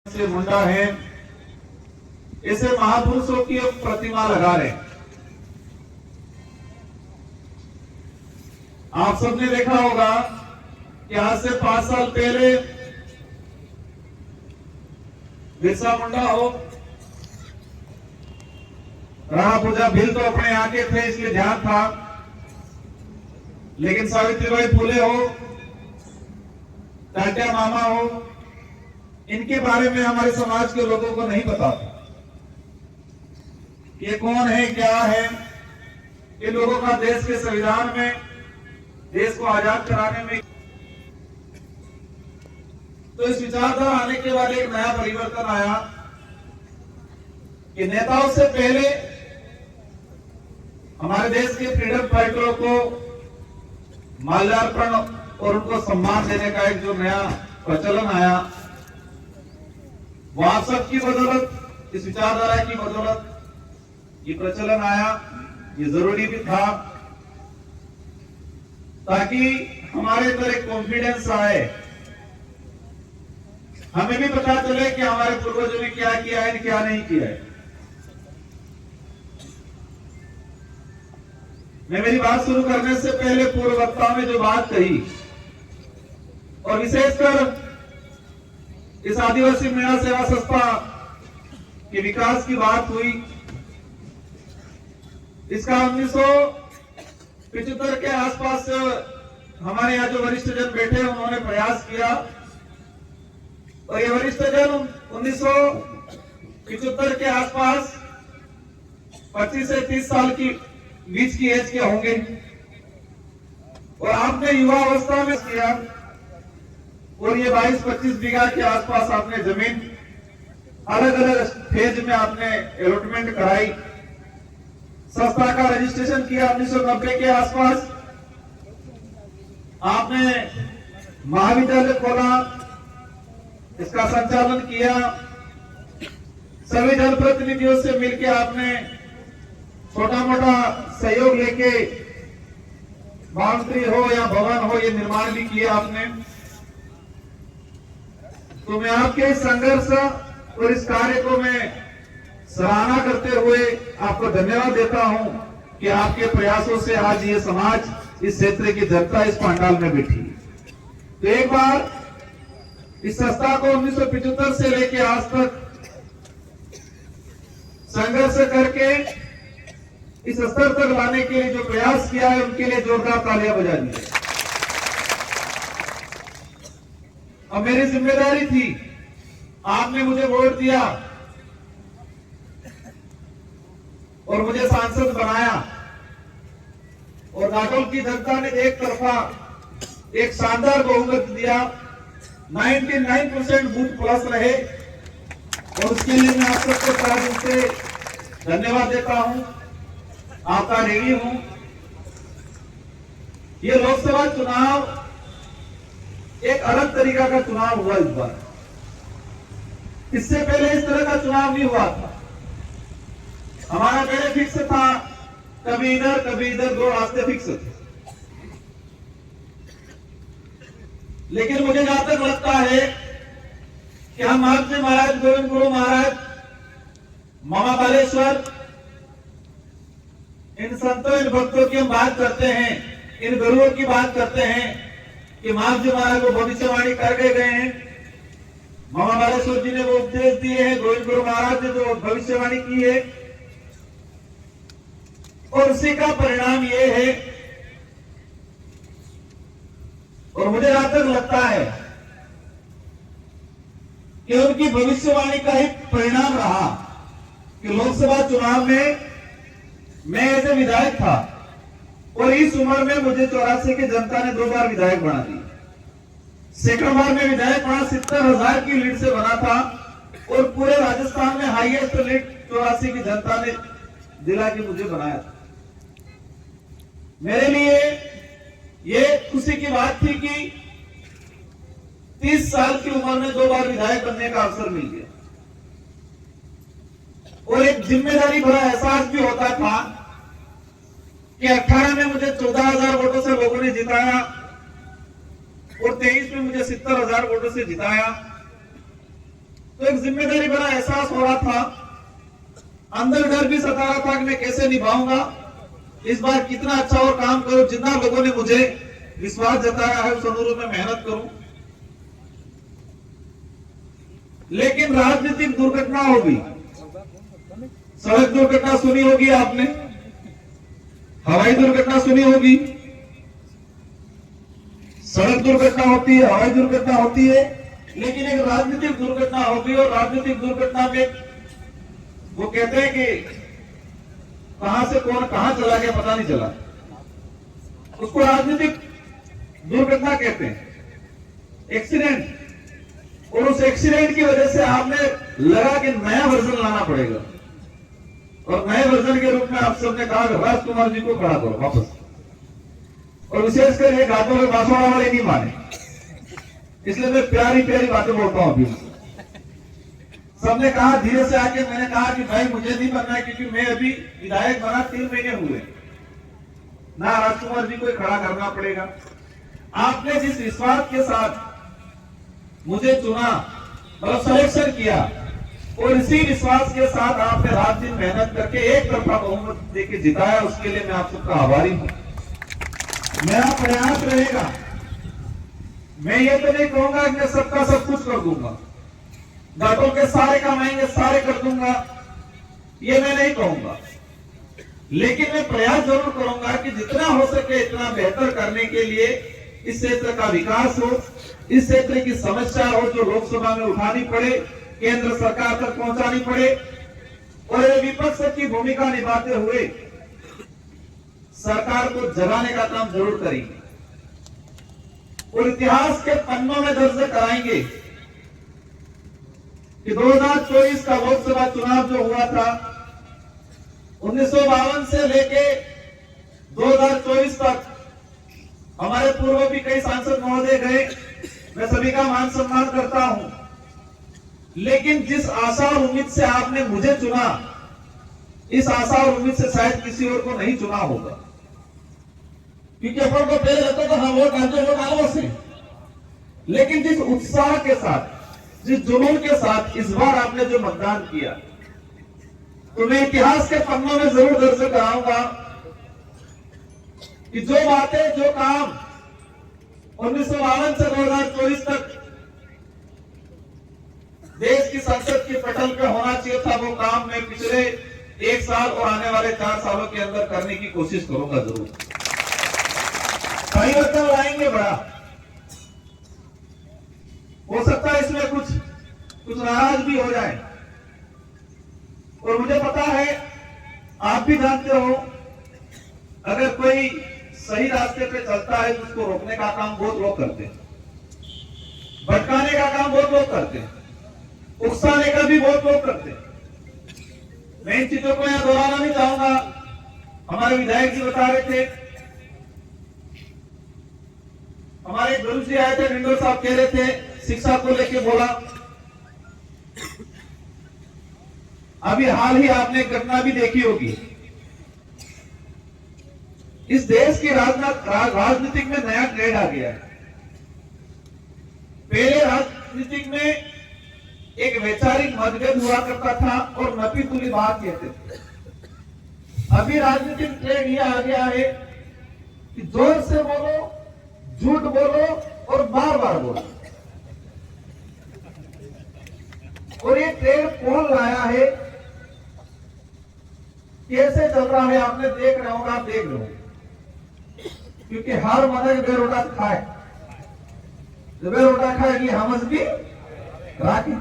से मुंडा है, ऐसे महापुरुषों की अब प्रतिमा लगा रहे। आप सबने देखा होगा कि आज से 5 साल पहले बिरसा मुंडा हो, राणा पूजा भील तो अपने यहाँ के थे इसलिए ध्यान था, लेकिन सावित्रीबाई फुले हो, टाटिया मामा हो, इनके बारे में हमारे समाज के लोगों को नहीं पता था। ये कौन है, क्या है। ये लोगों का देश के संविधान में, देश को आजाद कराने में, तो इस विचारधारा आने के बाद एक नया परिवर्तन आया कि नेताओं से पहले हमारे देश के फ्रीडम फाइटरों को माल्यार्पण और उनको सम्मान देने का एक जो नया प्रचलन आया, वो आप सबकी बदौलत, इस विचारधारा की बदौलत ये प्रचलन आया। ये जरूरी भी था ताकि हमारे अंदर एक कॉन्फिडेंस आए, हमें भी पता चले कि हमारे पूर्वजों ने क्या किया है, क्या नहीं किया है। मैं मेरी बात शुरू करने से पहले पूर्व वक्ताओं ने जो बात कही, और विशेषकर इस आदिवासी महिला सेवा संस्था के विकास की बात हुई, इसका 1975 के आसपास हमारे यहाँ जो वरिष्ठ जन बैठे उन्होंने प्रयास किया, और ये वरिष्ठ जन 1975 के आसपास 25 से 30 साल की बीच की एज के होंगे, और आपने युवा अवस्था में किया, और ये 22-25 बीघा के आसपास आपने जमीन अलग अलग फेज में आपने अलॉटमेंट कराई। संस्था का रजिस्ट्रेशन किया 1990 के आसपास। आपने महाविद्यालय खोला, इसका संचालन किया। सभी जनप्रतिनिधियों से मिलकर आपने छोटा मोटा सहयोग लेके बाउंड्री हो या भवन हो, ये निर्माण भी किया आपने। तो मैं आपके इस संघर्ष और इस कार्य को मैं सराहना करते हुए आपको धन्यवाद देता हूं कि आपके प्रयासों से आज ये समाज, इस क्षेत्र की जनता इस पंडाल में बैठी। तो एक बार इस संस्था को 1975 से लेकर आज तक संघर्ष करके इस स्तर तक लाने के लिए जो प्रयास किया है, उनके लिए जोरदार तालियां बजा दीजिए। अब मेरी जिम्मेदारी थी, आपने मुझे वोट दिया और मुझे सांसद बनाया, और नागौल की जनता ने एक तरफा एक शानदार बहुमत दिया, 99% बूथ प्लस रहे, और उसके लिए मैं आप सबको तहे दिल से धन्यवाद देता हूं, आपका ऋणी हूं। ये लोकसभा चुनाव एक अलग तरीका का चुनाव हुआ इस बार। इससे पहले इस तरह का चुनाव नहीं हुआ था। हमारा पहले फिक्स था, कभी इधर, दो रास्ते फिक्स थे। लेकिन मुझे जहां तक लगता है कि हम आपसे महाराज गोविंद गुरु महाराज, मामा बालेश्वर, इन संतों, इन भक्तों की हम बात करते हैं, इन गुरुओं की बात करते हैं कि महाराज जी महाराज को भविष्यवाणी करके गए हैं। मामा बालेश्वर जी ने वो उपदेश दिए हैं, गोविंद गुरु महाराज ने जो भविष्यवाणी की है, और उसी का परिणाम ये है। और मुझे जहां तक लगता है कि उनकी भविष्यवाणी का ही परिणाम रहा कि लोकसभा चुनाव में मैं ऐसे विधायक था, और इस उम्र में मुझे 84 की जनता ने 2 बार विधायक बना दिया। सेकंड बार में विधायक बना 70,000 की लीड से बना था, और पूरे राजस्थान में हाईएस्ट लीड 84 की जनता ने दिला के मुझे बनाया था। मेरे लिए ये खुशी की बात थी कि 30 साल की उम्र में 2 बार विधायक बनने का अवसर मिल गया, और एक जिम्मेदारी भरा एहसास भी होता था कि 18 में मुझे 14,000 वोटों से लोगों ने जिताया, और 23 में मुझे 70,000 वोटों से जिताया। तो एक जिम्मेदारी बड़ा एहसास हो रहा था, अंदर डर भी सता रहा था कि मैं कैसे निभाऊंगा, इस बार कितना अच्छा और काम करूं, जितना लोगों ने मुझे विश्वास जताया है उस अनुरूप मैं मेहनत करूं। लेकिन राजनीतिक दुर्घटना होगी, सड़क दुर्घटना सुनी होगी आपने, हवाई दुर्घटना सुनी होगी। सड़क दुर्घटना होती है, हवाई दुर्घटना होती है, लेकिन एक राजनीतिक दुर्घटना होगी। और राजनीतिक दुर्घटना में वो कहते हैं कि कहां से कौन कहां चला गया पता नहीं चला, उसको राजनीतिक दुर्घटना कहते हैं, एक्सीडेंट। और उस एक्सीडेंट की वजह से आपने लगा कि नया वर्जन लाना पड़ेगा, और नए वर्जन के रूप में आप सबने कहा कि राजकुमार जी को खड़ा करो वापस। और विशेषकर ये घाटों में बांसवाड़ा वाले नहीं माने, इसलिए मैं प्यारी प्यारी बातें बोलता हूं अभी। सबने कहा धीरे से आके, मैंने कहा कि भाई मुझे नहीं बनना है, क्योंकि मैं अभी विधायक बना 3 महीने हुए ना, राजकुमार जी को खड़ा करना पड़ेगा। आपने जिस विश्वास के साथ मुझे चुना, मतलब सिलेक्शन किया, और इसी विश्वास के साथ आपने रात दिन मेहनत करके एक तरफा बहुमत देके जिताया, उसके लिए मैं आप सबका आभारी हूं। मेरा प्रयास रहेगा, मैं ये तो नहीं कहूंगा कि मैं सबका सब कुछ कर दूंगा, घाटों के सारे कमाएंगे सारे कर दूंगा, ये मैं नहीं कहूंगा, लेकिन मैं प्रयास जरूर करूंगा कि जितना हो सके इतना बेहतर करने के लिए इस क्षेत्र का विकास हो, इस क्षेत्र की समस्या हो जो लोकसभा में उठानी पड़े, केंद्र सरकार तक पहुंचानी पड़े, और ये विपक्ष की भूमिका निभाते हुए सरकार को जगाने का काम जरूर करेंगे, और इतिहास के पन्नों में दर्ज कराएंगे कि 2024 का लोकसभा चुनाव जो हुआ था, 1952 से लेके 2024 तक हमारे पूर्व भी कई सांसद महोदय गए, मैं सभी का मान सम्मान करता हूं, लेकिन जिस आशा और उम्मीद से आपने मुझे चुना, इस आशा और उम्मीद से शायद किसी और को नहीं चुना होगा, क्योंकि अपन को पहले लगता था हाँ वोट आलो से, लेकिन जिस उत्साह के साथ, जिस जुनून के साथ इस बार आपने जो मतदान किया, तो मैं इतिहास के पन्नों में जरूर दर्ज कराऊंगा कि जो बातें, जो काम 1952 से 2024 तक देश की संसद की पटल पे होना चाहिए था, वो काम मैं पिछले 1 साल और आने वाले 4 सालों के अंदर करने की कोशिश करूंगा जरूर। परिवर्तन लाएंगे बड़ा, हो सकता है इसमें कुछ नाराज भी हो जाए, और मुझे पता है, आप भी जानते हो, अगर कोई सही रास्ते पे चलता है तो उसको रोकने का काम बहुत लोग करते हैं, भटकाने का काम बहुत लोग करते हैं, उकसाने का भी बहुत लोग करते हैं। मैं इन चीजों को यहां दोहराना नहीं चाहूंगा। हमारे विधायक जी बता रहे थे, हमारे गुरु जी आए थे, निंदो साहब कह रहे थे, शिक्षा को लेके बोला। अभी हाल ही आपने एक घटना भी देखी होगी, इस देश की राजनीतिक में नया ट्रेंड आ गया है। पहले राजनीतिक में एक वैचारिक मतभेद हुआ करता था और नपी तुली बात कहते थे। अभी राजनीतिक ट्रेंड यह आ गया है कि जोर से बोलो, झूठ बोलो और बार बार बोलो। और ये ट्रेंड कौन लाया है, कैसे चल रहा है, आपने देख रहे होगा, आप देख रहे हो, क्योंकि हर मदद बेरोटा खाए, जो बेरोटा खाएगी हमस भी राखी।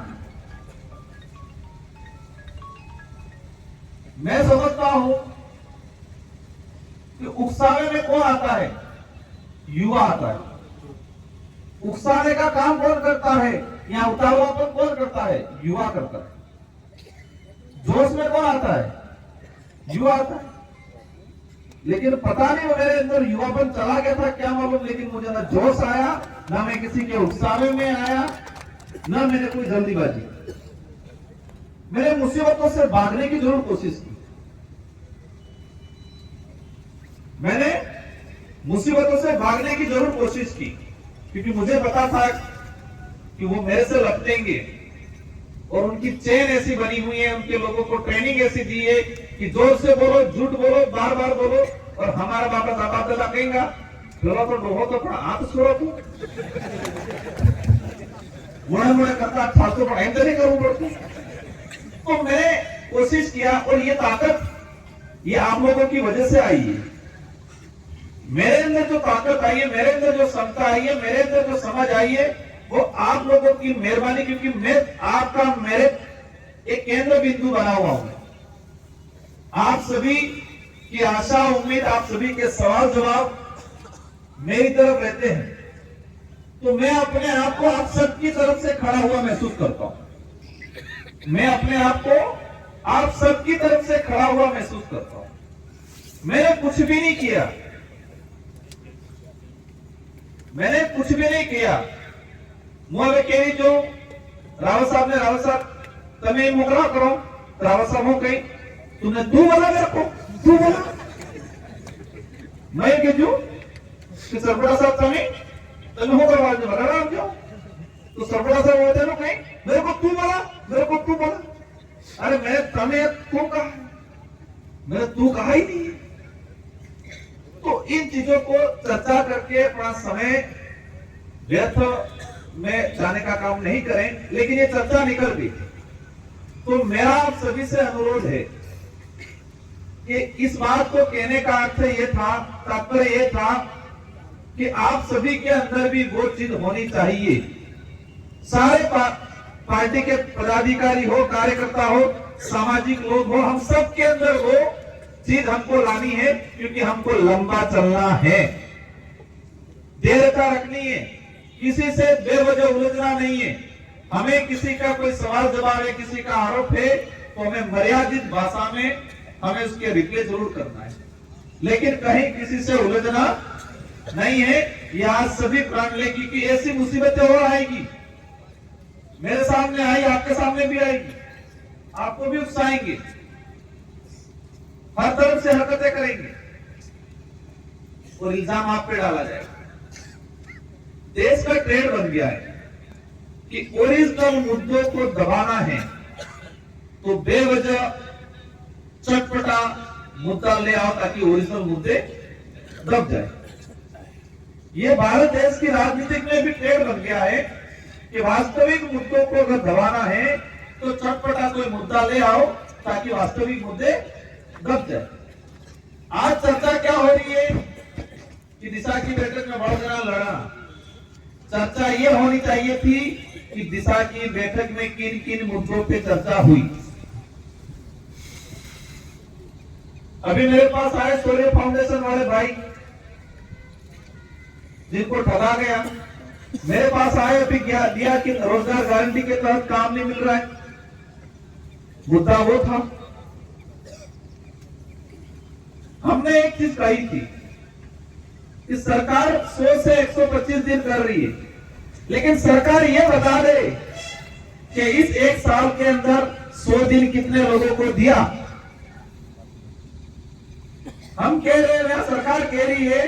मैं समझता हूं कि उकसावे में कौन आता है, युवा आता है। उकसाने का काम कौन करता है, या उतावलापन कौन करता है, युवा करता है। जोश में कौन आता है, युवा आता है। लेकिन पता नहीं वो मेरे अंदर युवापन चला गया था क्या मालूम, लेकिन मुझे ना जोश आया, ना मैं किसी के उकसावे में आया, ना मैंने कोई जल्दीबाजी। मैंने मुसीबतों से भागने की जरूर कोशिश की, मैंने मुसीबतों से भागने की जरूर कोशिश की, क्योंकि मुझे पता था कि वो मेरे से लपटेंगे और उनकी चेन ऐसी बनी हुई है, उनके लोगों को ट्रेनिंग ऐसी दी है कि जोर से बोलो, झूठ बोलो, बार बार बोलो, और हमारा बापा दादा कहेगा चलो तो डोहो तो पण हाथ छोड़ो तू मुड़े मुड़े करता था तो पण एम नहीं करવું પડતું। तो मैंने कोशिश किया, और ये ताकत ये आप लोगों की वजह से आई है। मेरे अंदर जो ताकत आई है, मेरे अंदर जो क्षमता आई है, मेरे अंदर जो समझ आई है, वो आप लोगों की मेहरबानी, क्योंकि मैं आपका मेरे एक केंद्र बिंदु बना हुआ हूं। आप सभी की आशा उम्मीद, आप सभी के सवाल जवाब मेरी तरफ रहते हैं, तो मैं अपने आप को आप सबकी तरफ से खड़ा हुआ महसूस करता हूं। मैं अपने आप को आप सबकी तरफ से खड़ा हुआ महसूस करता हूं। मैंने कुछ भी नहीं किया, मैंने कुछ भी नहीं किया। હું હવે કેવી જો રાવત સાહેબ તમે મોકલા કરો, રાવત સાહેબ હું કઈ તુને તું બોલા મેરે को તું બોલા, मैं કે જો કે સરપડા સાહેબ તમે હું કરવા દો બરાબર આવજો, તો સરપડા સાહેબ બોલते नो कहीं मेरे को तू बोला, मेरे को तू बोला। अरे मैं तने तू कहा, मैंने तू कहा ही नहीं। तो इन चीजों को चर्चा करके अपना समय व्यर्थ में जाने का काम नहीं करें, लेकिन ये चर्चा निकल गई। तो मेरा आप सभी से अनुरोध है कि इस बात को कहने का अर्थ ये था, तात्पर्य ये था कि आप सभी के अंदर भी वो चीज होनी चाहिए। सारे पार्टी के पदाधिकारी हो, कार्यकर्ता हो, सामाजिक लोग हो, हम सब के अंदर वो चीज हमको लानी है, क्योंकि हमको लंबा चलना है, देरता रखनी है, किसी से बेवजह उलझना नहीं है। हमें किसी का कोई सवाल जवाब है, किसी का आरोप है, तो हमें मर्यादित भाषा में हमें उसके रिप्लाई जरूर करना है, लेकिन कहीं किसी से उलझना नहीं है। यह सभी प्राण ले, क्योंकि ऐसी मुसीबतें और आएगी, मेरे सामने आई, आपके सामने भी आएगी, आपको भी उकसाएंगे, हर तरफ से हरकतें करेंगे और इल्जाम आप पे डाला जाएगा। देश का ट्रेंड बन गया है कि ओरिजिनल मुद्दों को दबाना है, तो बेवजह चटपटा मुद्दा ले आओ ताकि ओरिजिनल मुद्दे दब जाए। ये भारत देश की राजनीति में भी ट्रेंड बन गया है कि वास्तविक मुद्दों को अगर दबाना है तो चटपटा कोई मुद्दा ले आओ ताकि वास्तविक मुद्दे दब जाए। आज चर्चा क्या हो रही है कि दिशा की बैठक में बड़ा लड़ा। चर्चा ये होनी चाहिए थी कि दिशा की बैठक में किन किन मुद्दों पे चर्चा हुई। अभी मेरे पास आए सूर्य फाउंडेशन वाले भाई जिनको ठगा गया, मेरे पास आए अभी दिया कि रोजगार गारंटी के तहत काम नहीं मिल रहा है, मुद्दा वो था। हमने एक चीज कही थी कि सरकार 100 से 125 दिन कर रही है, लेकिन सरकार ये बता दे कि इस एक साल के अंदर 100 दिन कितने लोगों को दिया। हम कह रहे हैं, सरकार कह रही है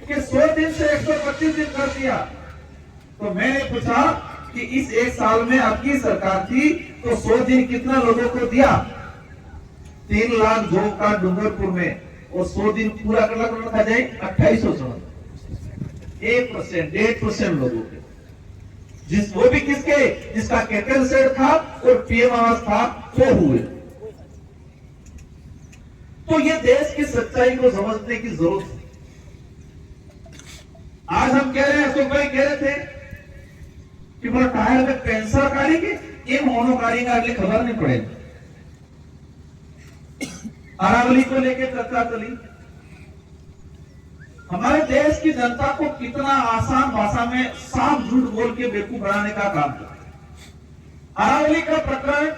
कि 100 दिन से 125 दिन कर दिया। तो मैंने पूछा कि इस एक साल में आपकी सरकार थी तो 100 दिन कितना लोगों को दिया। 3 लाख जो का डूंगरपुर में, और 100 दिन पूरा कर रखा जाए 2800, 1% लोगों के, वो भी किसके, जिसका कैपिटल सेट था और पीएम आवास था, वो हुए। तो ये देश की सच्चाई को समझने की जरूरत है। आज हम कह रहे हैं, अशोक भाई कह रहे थे कि बोला टायर में पेंसर काढ़ी के एम होनो काढ़ी का अगले खबर नहीं पड़े। अरावली को लेकर चर्चा चली। हमारे देश की जनता को कितना आसान भाषा में साफ झूठ बोल के बेवकूफ बनाने का काम किया। अरावली का प्रकरण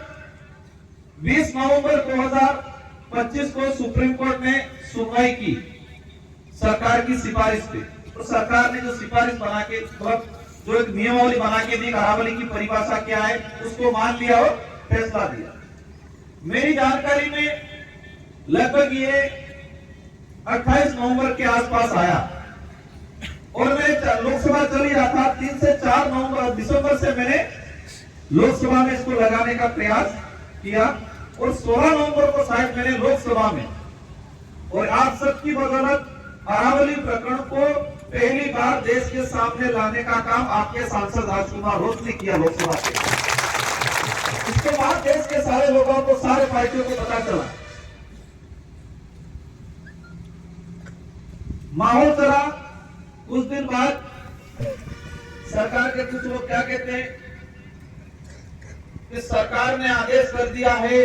20 नवंबर 2025 को सुप्रीम कोर्ट ने सुनवाई की सरकार की सिफारिश पे। तो सरकार ने जो सिफारिश बना के, जो एक नियमावली बना के दी, अरावली की परिभाषा क्या है उसको मान लिया और फैसला दिया। मेरी जानकारी में लगभग ये 28 नवंबर के आसपास आया, और मैं लोकसभा चल ही रहा था। 3 से 4 दिसंबर से मैंने लोकसभा में इसको लगाने का प्रयास किया और 16 नवंबर को शायद मैंने लोकसभा में, और आप सबकी बदौलत अरावली प्रकरण को पहली बार देश के सामने लाने का काम आपके सांसद राजकुमार रोज ने किया लोकसभा के। इसके बाद देश के सारे लोगों को, सारे पार्टियों को पता चला। माहौल चला। कुछ दिन बाद सरकार के कुछ लोग क्या कहते हैं कि सरकार ने आदेश कर दिया है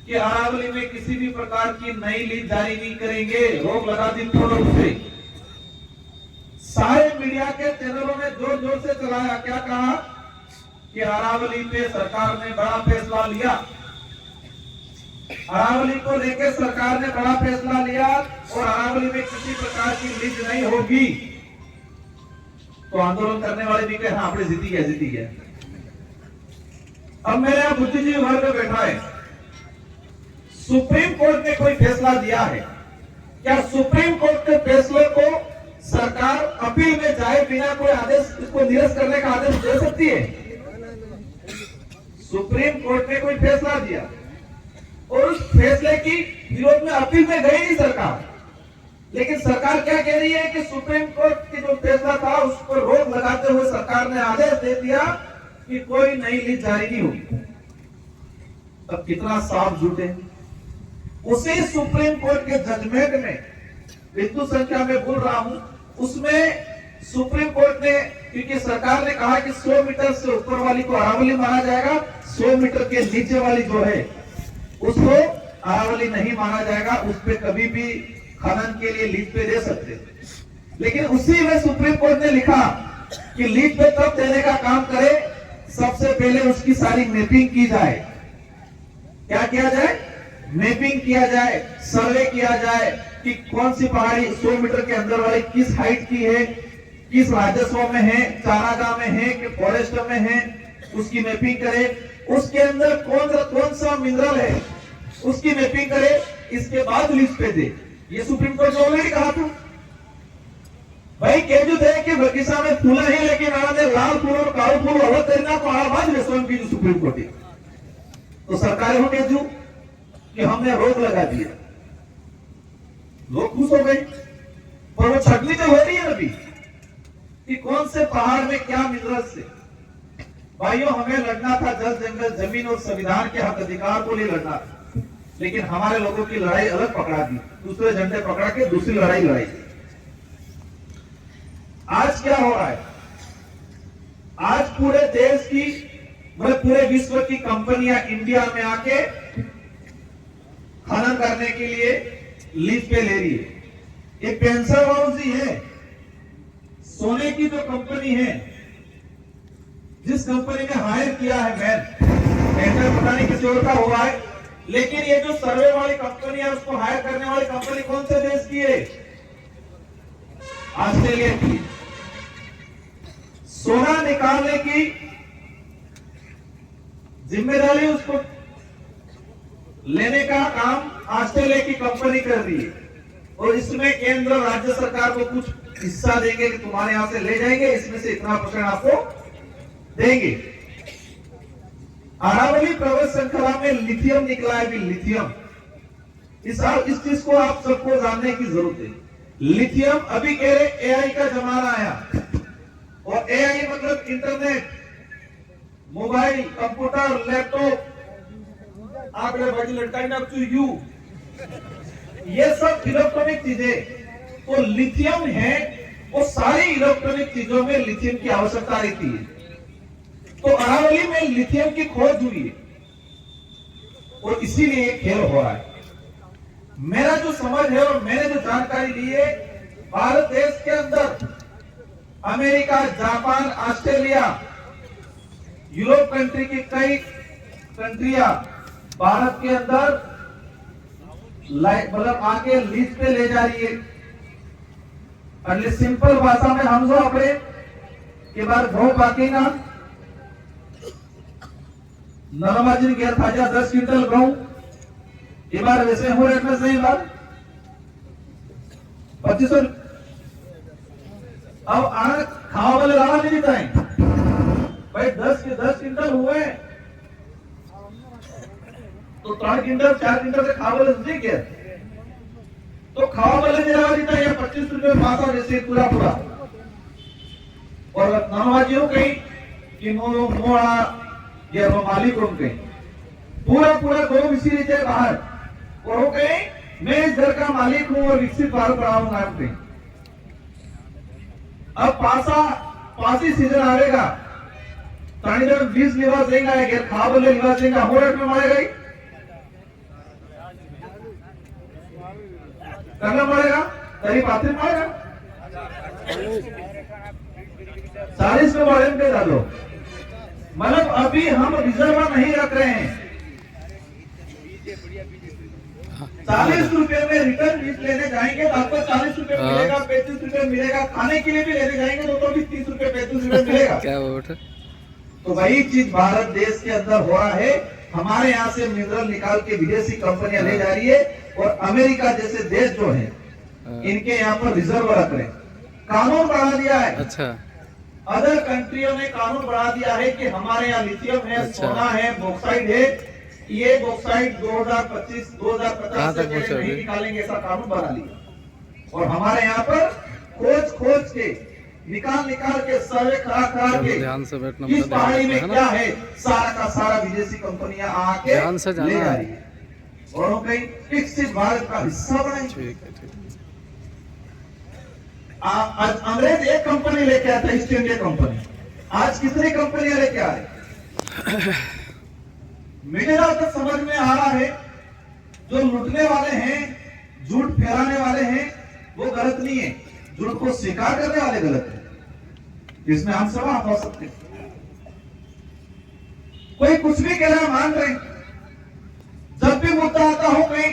कि अरावली में किसी भी प्रकार की नई लीज जारी नहीं करेंगे, रोक लगा दी पूर्ण रूप से। सारे मीडिया के चैनलों ने जोर जोर से चलाया, क्या कहा कि अरावली पे सरकार ने बड़ा फैसला लिया, अरावली को लेकर सरकार ने बड़ा फैसला लिया और अरावली में किसी प्रकार की लीज नहीं होगी। तो आंदोलन करने वाले भी कहे हाँ आपने जीती गया। अब मेरे यहां बुद्धिजीवी वर्ग बैठा है, सुप्रीम कोर्ट ने कोई फैसला दिया है, क्या सुप्रीम कोर्ट के फैसले को सरकार अपील में जाए बिना कोई आदेश, इसको निरस्त करने का आदेश दे सकती है? सुप्रीम कोर्ट ने कोई फैसला दिया और उस फैसले की विरोध में अपील में गई नहीं सरकार, लेकिन सरकार क्या कह रही है कि सुप्रीम कोर्ट की जो फैसला था उस पर रोक लगाते हुए सरकार ने आदेश दे दिया कि कोई नई लीज जारी नहीं होगी। अब कितना साफ झूठ है। उसी सुप्रीम कोर्ट के जजमेंट में, बिंदु संख्या में बोल रहा हूं, उसमें सुप्रीम कोर्ट ने, क्योंकि सरकार ने कहा कि 100 मीटर से ऊपर वाली को अरावली माना जाएगा, 100 मीटर के नीचे वाली जो है उसको अरावली नहीं माना जाएगा, उस पर कभी भी खनन के लिए लीज पे दे सकते। लेकिन उसी में सुप्रीम कोर्ट ने लिखा कि लीज पे तब देने का काम करे, सबसे पहले उसकी सारी मैपिंग की जाए। क्या किया जाए? मैपिंग किया जाए, सर्वे किया जाए कि कौन सी पहाड़ी 100 मीटर के अंदर वाली किस हाइट की है, किस राजस्व में है, चारागाह में है कि फॉरेस्ट में है, उसकी मैपिंग करे। उसके अंदर कौन सा मिनरल है उसकी मैपिंग करे, इसके बाद लीज पे दे। ये सुप्रीम कोर्ट ने ऑलरेडी कहा था। भाई केजू थे कि बगीचा में फूल ही, लेकिन आने लाल फूल और काले फूल अलग करना को आवाज में स्वयं की सुप्रीम कोर्ट। तो सरकार हो केजू कि हमने रोक लगा दिया, लोग खुश हो गए, पर वो छटनी तो हो रही है अभी कि कौन से पहाड़ में क्या मिनरल से। भाइयों, हमें लड़ना था जल जंगल जमीन और संविधान के हक अधिकार को लिए लड़ना था, लेकिन हमारे लोगों की लड़ाई अलग पकड़ा दी, दूसरे झंडे पकड़ा के दूसरी लड़ाई लड़ाई। आज क्या हो रहा है? आज पूरे देश की, मतलब पूरे विश्व की कंपनियां इंडिया में आके खनन करने के लिए लीज पे ले रही है। ये पेंशन हाउस ही है, सोने की जो कंपनी है, जिस कंपनी ने हायर किया है, टेंडर पता नहीं किसी और का हुआ है, लेकिन ये जो सर्वे वाली कंपनी है उसको हायर करने वाली कंपनी कौन से देश की है? ऑस्ट्रेलिया की। सोना निकालने की जिम्मेदारी उसको लेने का काम ऑस्ट्रेलिया की कंपनी कर रही है, और इसमें केंद्र राज्य सरकार को कुछ हिस्सा देंगे कि तुम्हारे यहां से ले जाएंगे, इसमें से इतना % आपको देंगे। अरावली प्रवेश श्रृंखला में लिथियम निकला है, भी लिथियम। इस चीज को आप सबको जानने की जरूरत है। लिथियम, अभी कह रहे एआई का जमाना आया, और एआई मतलब इंटरनेट, मोबाइल, कंप्यूटर, लैपटॉप, आपने बड़ी लटकाई ना यू, ये सब इलेक्ट्रॉनिक चीजें। तो लिथियम है, वो सारी इलेक्ट्रॉनिक चीजों में लिथियम की आवश्यकता रहती है। तो अरावली में लिथियम की खोज हुई है और इसीलिए खेल हो रहा है। मेरा जो समझ है और मैंने जो जानकारी ली है, भारत देश के अंदर America, Japan, Australia, Europe country की कई कंट्रियां भारत के अंदर मतलब आके लीज पे ले जा रही है। એટલે સિમ્પલ ભાષા में સમજો આપણે કે બાર ઘઉં પાકી ના નરમાજી ઘેર થાજા 10 ક્વિન્ટલ ઘઉં એ બાર વેસે હું રેટ में सही बात 2500। अब आना खावा वाले लावा नहीं देता है, भाई 10 के 10 क्विंटल हुए तो 3 क्विंटल 4 क्विंटल से खावा ठीक है, तो खावा वाले देना देता है 25 रुपए मासा जैसे पूरा पूरा और ननवाजी हो कहीं कि मोड़ा या मालिक हो कहीं पूरा पूरा दो विषय रीते बाहर और हो कहीं मैं इस घर का मालिक हूं और विकसित भारत रहा हूं नाम कहीं। अब पासी सीजन आएगा तानी जब 20 निवास देंगे आएगा खा बोले निवास देंगे हो रेट में मारेगा ही करना पड़ेगा तरी पात्र मारेगा 40 में बारे में डालो मतलब अभी हम रिजर्व नहीं रख रहे हैं 40 रुपए में रिटर्न बीज लेने जाएंगे तो आपको 40 रुपए मिलेगा 35 रुपए मिलेगा, खाने के लिए भी लेने जाएंगे तो भी 30 रुपए 35 रुपए मिलेगा। क्या तो वही चीज भारत देश के अंदर हो रहा है। हमारे यहाँ से मिनरल निकाल के विदेशी कंपनियां ले जा रही है और अमेरिका जैसे देश जो है इनके यहाँ पर रिजर्व रख रहे, कानून बढ़ा दिया है। अच्छा, अदर कंट्रियों ने कानून बढ़ा दिया है कि हमारे यहाँ लिथियम है, सोना है, बॉक्साइट है, ये बॉक्साइट 2025-2050 तक नहीं निकालेंगे ऐसा कानून बना लिया और हमारे यहाँ पर खोज के निकाल के सर्वे करा के इस पहाड़ी में क्या है सारा का सारा विदेशी कंपनियां आके ले जा रही है और कहीं विकसित भारत का हिस्सा बने। अंग्रेज एक कंपनी लेके आता ईस्ट इंडिया कंपनी, आज कितनी कंपनियां लेके आ रही मेरे तक समझ में आ रहा है। जो लूटने वाले हैं झूठ फैलाने वाले हैं वो गलत नहीं है, झूठ को स्वीकार करने वाले गलत है। इसमें हम सब हो सकते हैं। कोई कुछ भी कह रहा मान रहे, जब भी मुद्दा आता हो कहीं,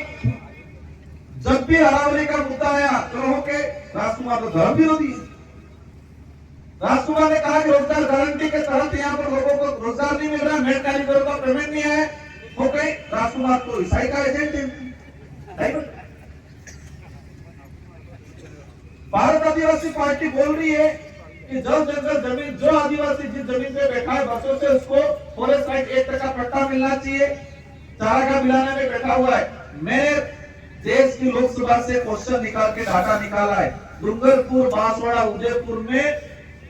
जब भी अरावली का मुद्दा आया तो हो के राजकुमार तो धर्म विरोधी है। राजकुमार ने कहा कि रोजगार गारंटी के तहत यहाँ पर लोगों को रोजगार नहीं मिल रहा, मेड कारीगरों का पेमेंट नहीं आया, हो गए राजकुमार तो ईसाई का एजेंट है। भारत आदिवासी पार्टी बोल रही है कि जल जंगल जमीन जो आदिवासी जिस जमीन पे बैठा है बसों से उसको फॉरेस्ट राइट एक्ट का पट्टा मिलना चाहिए, चारागाह मिलाने में बैठा हुआ है। मैंने देश की लोकसभा से क्वेश्चन निकाल के डाटा निकाला है, डूंगरपुर, बांसवाड़ा, उदयपुर में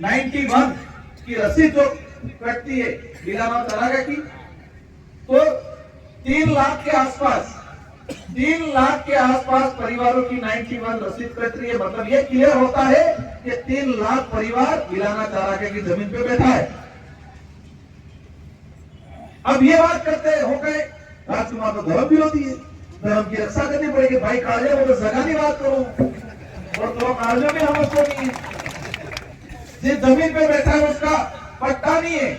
91 की रसीद जो कटती है बिलाना चारागाह की, तो 3 लाख के आसपास परिवारों की 91 रसीद कट रही है। मतलब ये क्लियर होता है कि 3 लाख परिवार बिलाना चारागाह की जमीन पे बैठा है। अब ये बात करते हो गए राजकुमार तो धर्म विरोधी है, धर्म की रक्षा करनी पड़ेगी। भाई काले वो तो जगानी बात करो और तो काले में हम उसको नहीं, जिस जमीन पे बैठा है उसका पट्टा नहीं है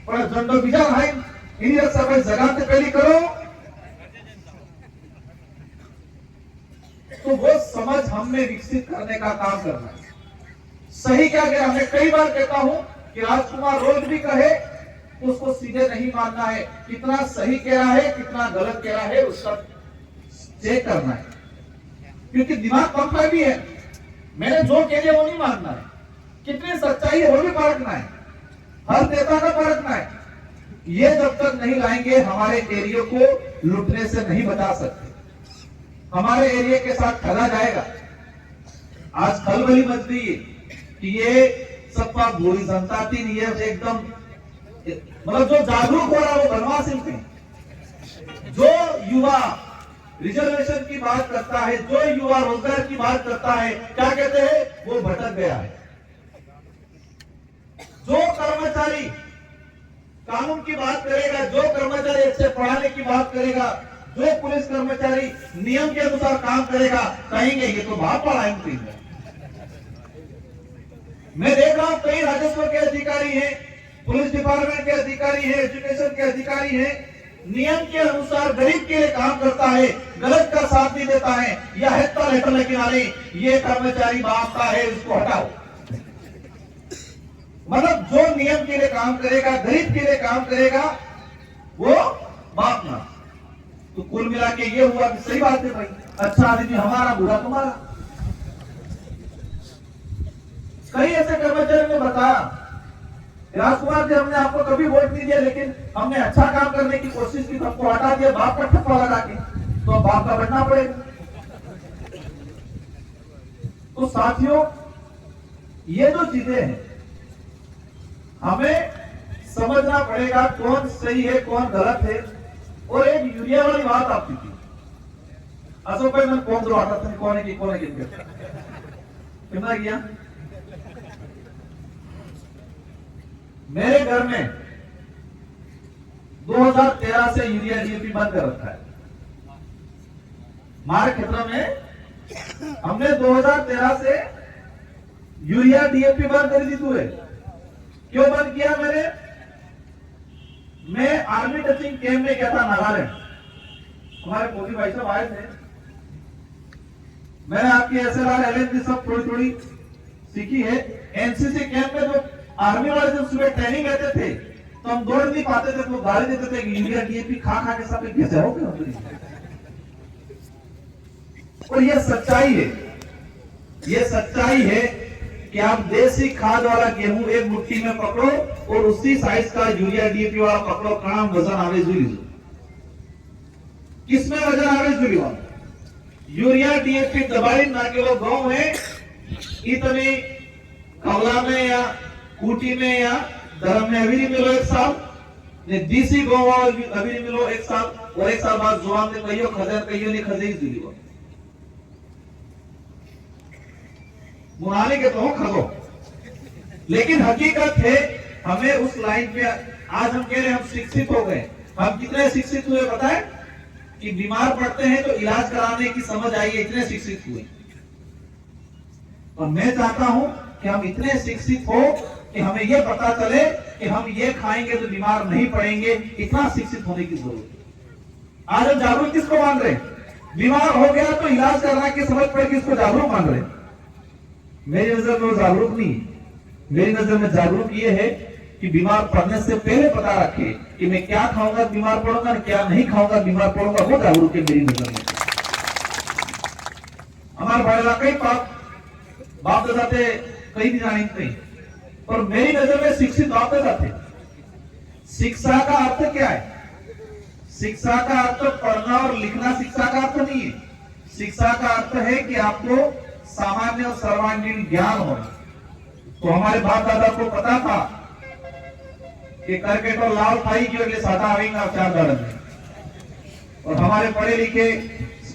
पर झंडो बिजा भाई इन्हीं रक्षा भाई जगाते पहले करो तो वो समझ हमने विकसित करने का काम करना है। सही क्या कह रहा, मैं कई बार कहता हूं कि राजकुमार रोज भी कहे तो उसको सीधे नहीं मानना है, कितना सही कह रहा है कितना गलत कह रहा है उसका चेक करना है, क्योंकि दिमाग पंखा भी है। मैंने जो कह दिया वो नहीं मानना है, कितनी सच्चाई है वो भी परखना है, हर नेता का परखना है। ये जब तक नहीं लाएंगे हमारे एरिया को लूटने से नहीं बचा सकते, हमारे एरिया के साथ ठगा जाएगा। आज खलबली मच गई है कि ये सबका बुरी जनता थी, ये एकदम मतलब जो जागरूक हो रहा है वो बनवा सिलते, जो युवा रिजर्वेशन की बात करता है, जो युवा रोजगार की बात करता है, क्या कहते हैं वो भटक गया है। जो कर्मचारी कानून की बात करेगा, जो कर्मचारी अच्छे पढ़ाने की बात करेगा, जो पुलिस कर्मचारी नियम के अनुसार काम करेगा, कहेंगे ये तो बात पढ़ा है। मैं देख रहा हूं कई राजस्व के अधिकारी हैं, पुलिस डिपार्टमेंट के अधिकारी हैं, एजुकेशन के अधिकारी हैं, नियम के अनुसार गरीब के लिए काम करता है, गलत का साथ नहीं देता है, या हेत्ता लेटर लेकिन आ रही ये कर्मचारी बाप का है उसको हटाओ। मतलब जो नियम के लिए काम करेगा, गरीब के लिए काम करेगा वो बाप ना। तो कुल मिला के ये हुआ कि सही बात है भाई, अच्छा आदमी हमारा बुरा तुम्हारा। कई ऐसे कर्मचारी ने बताया राजकुमार जी, हमने आपको कभी वोट नहीं दिया, लेकिन हमने अच्छा काम करने की कोशिश की, सबको हटा दिया बाप का ठप्पा लगा के, तो अब बाप का बनना पड़ेगा। तो साथियों, ये जो चीजें हैं हमें समझना पड़ेगा कौन सही है कौन गलत है। और एक यूरिया वाली बात आपकी थी, अशोक भाई, मैं कौन दो आता था, कौन है कितना किया। मेरे घर में 2013 से यूरिया डीएपी बंद कर रखा है। हमारे क्षेत्र में हमने 2013 से यूरिया डीएपी बंद कर दी। तू है क्यों बंद किया? मैं आर्मी टचिंग कैंप में गया था नागालैंड, हमारे मोदी भाई साहब आए थे। मैंने आपकी एसएलआर एलएनजी सब थोड़ी थोड़ी सीखी है। एनसीसी कैंप में जो आर्मी वाले जब सुबह ट्रेनिंग लेते थे तो हम दौड़ नहीं पाते थे, तो गाली देते थे कि यूरिया डीएपी खा खा के सब कैसे हो गए। और ये सच्चाई है कि आप देसी खाद वाला गेहूं एक मुट्ठी में पकड़ो और उसी साइज का यूरिया डीएपी वाला पकड़ो, काम वजन आवे जुली। किसमें वजन आवे जुली? यूरिया डीएपी दवाई ना केवल गांव में इतनी कवला में या कूटी में या धर्म में अभी नहीं मिलो एक साल, देसी गांव अभी नहीं मिलो एक साल, और एक साल बाद जुआन ने कहियो खजर कहियो नहीं खजे जुली मुनाने के तो खजो। लेकिन हकीकत है हमें उस लाइन पे आज हम कह रहे हैं हम शिक्षित हो गए। हम कितने शिक्षित हुए पता है? कि बीमार पड़ते हैं तो इलाज कराने की समझ आई है, इतने शिक्षित हुए। और मैं चाहता हूं कि हम इतने शिक्षित हो कि हमें यह पता चले कि हम ये खाएंगे तो बीमार नहीं पड़ेंगे। इतना शिक्षित होने की जरूरत है। आज हम जागरूक किसको मान रहे? बीमार हो गया तो इलाज करना की समझ पड़े किसको जागरूक मान रहे? मेरी नजर में वो जागरूक नहीं। मेरी नजर में जागरूक ये है कि बीमार पड़ने से पहले पता रखे कि मैं क्या खाऊंगा बीमार पड़ूंगा, क्या नहीं खाऊंगा बीमार पड़ूंगा। वो जागरूक है मेरी नजर में। हमारे बड़े इलाके बाप दादा थे कहीं नहीं जानी कहीं, और मेरी नजर में शिक्षित बाप दादा थे। शिक्षा का अर्थ क्या है? शिक्षा का अर्थ पढ़ना और लिखना शिक्षा का अर्थ नहीं है। शिक्षा का अर्थ है कि आपको सामान्य और सर्वांगीण ज्ञान हो। तो हमारे बाप दादा को पता था कि करके तो लाल थाई की अगले साधा आएगा चार दाड़ में। और हमारे पढ़े लिखे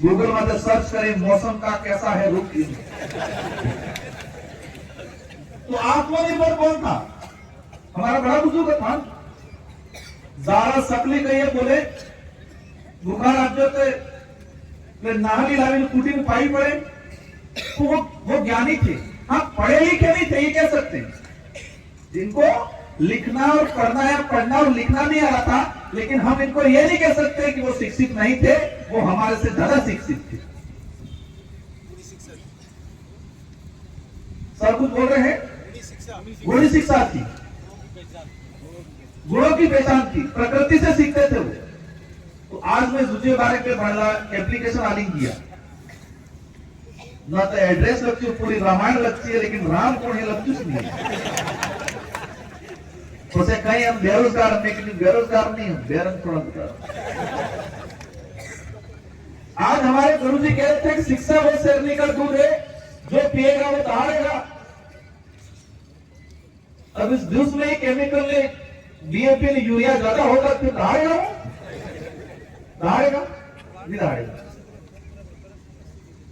गूगल में सर्च करें मौसम का कैसा है रुख। तो आत्मनिर्भर कौन था? हमारा बड़ा बुजुर्ग था। ज्यादा सकली कहिए बोले बुखार राज्य नाहली लावी कुटी में पाई पड़े, तो वो ज्ञानी थे। हाँ, पढ़े लिखे नहीं थे ये कह सकते हैं, जिनको लिखना और पढ़ना या पढ़ना और लिखना नहीं आ रहा था। लेकिन हम इनको ये नहीं कह सकते कि वो शिक्षित नहीं थे, वो हमारे से ज्यादा शिक्षित थे। सर कुछ बोल रहे हैं? गुणी शिक्षा थी, गुणों की पहचान थी, प्रकृति से सीखते थे वो। तो आज मैं जुजे बारे पे पढ़ा एप्लीकेशन आलिंग किया ना, तो एड्रेस लगती है पूरी रामायण लगती है, लेकिन राम कौन है लगती नहीं है। तो से कहीं हम बेरोजगार, लेकिन बेरोजगार नहीं हम बेरोजगार। आज हमारे गुरु जी कह रहे थे कि शिक्षा वो शेरनी का दूध है, जो पिएगा वो दहाड़ेगा। अब इस जूस में केमिकल ने डीएपी ने यूरिया ज्यादा होगा तो दहाड़ेगा वो? दहाड़ेगा नहीं दहाड़ेगा।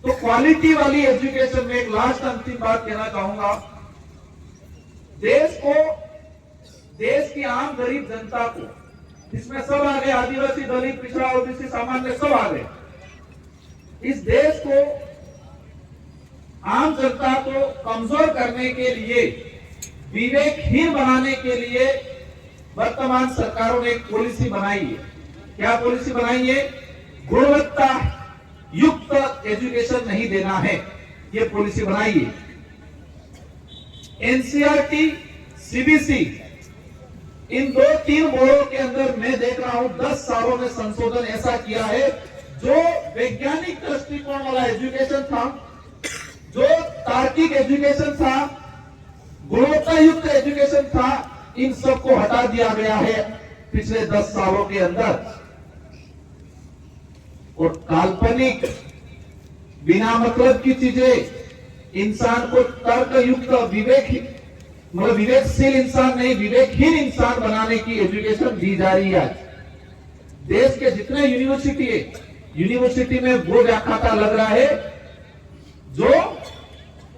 तो क्वालिटी वाली एजुकेशन में एक लास्ट अंतिम बात कहना चाहूंगा। देश को, देश की आम गरीब जनता को, इसमें सब आ गए, आदिवासी दलित पिछड़ा ओबीसी सामान्य सब आ गए। इस देश को, आम जनता को कमजोर करने के लिए, विवेकहीन बनाने के लिए वर्तमान सरकारों ने एक पॉलिसी बनाई है। क्या पॉलिसी बनाई है? गुणवत्ता युक्त एजुकेशन नहीं देना है, ये पॉलिसी बनाई है। एनसीईआरटी, सीबीएसई, इन 2-3 बोर्डों के अंदर मैं देख रहा हूं 10 सालों में संशोधन ऐसा किया है, जो वैज्ञानिक दृष्टिकोण वाला एजुकेशन था, जो तार्किक एजुकेशन था, गुणवत्ता युक्त एजुकेशन था, इन सबको हटा दिया गया है पिछले 10 सालों के अंदर। और काल्पनिक बिना मतलब की चीजें इंसान को तर्कयुक्त मतलब विवेकशील इंसान नहीं, विवेकहीन इंसान बनाने की एजुकेशन दी जा रही है आज। देश के जितने यूनिवर्सिटी है, यूनिवर्सिटी में वो व्याख्याता लग रहा है जो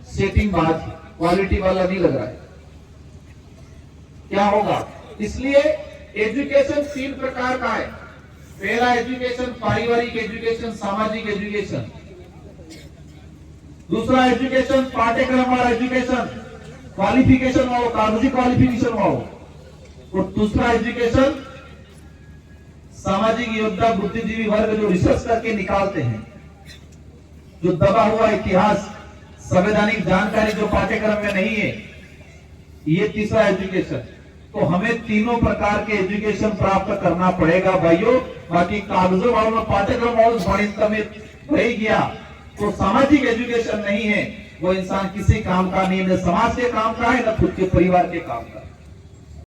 सेटिंग बाज, क्वालिटी वाला नहीं लग रहा है। क्या होगा? इसलिए एजुकेशन 3 प्रकार का है। पहला एजुकेशन पारिवारिक एजुकेशन, सामाजिक एजुकेशन। दूसरा एजुकेशन पाठ्यक्रम वाला एजुकेशन, क्वालिफिकेशन वाला, कागजी क्वालिफिकेशन वाला। और दूसरा एजुकेशन सामाजिक योद्धा बुद्धिजीवी वर्ग जो रिसर्च करके निकालते हैं, जो दबा हुआ इतिहास, संवैधानिक जानकारी जो पाठ्यक्रम में नहीं है, ये तीसरा एजुकेशन। तो हमें तीनों प्रकार के एजुकेशन प्राप्त करना पड़ेगा भाइयों। बाकी कागजों वालों पाठ्यक्रम वालों गणित में रह गया तो सामाजिक एजुकेशन नहीं है, वो इंसान किसी काम का नहीं, न समाज के काम का है, न खुद के परिवार के काम का।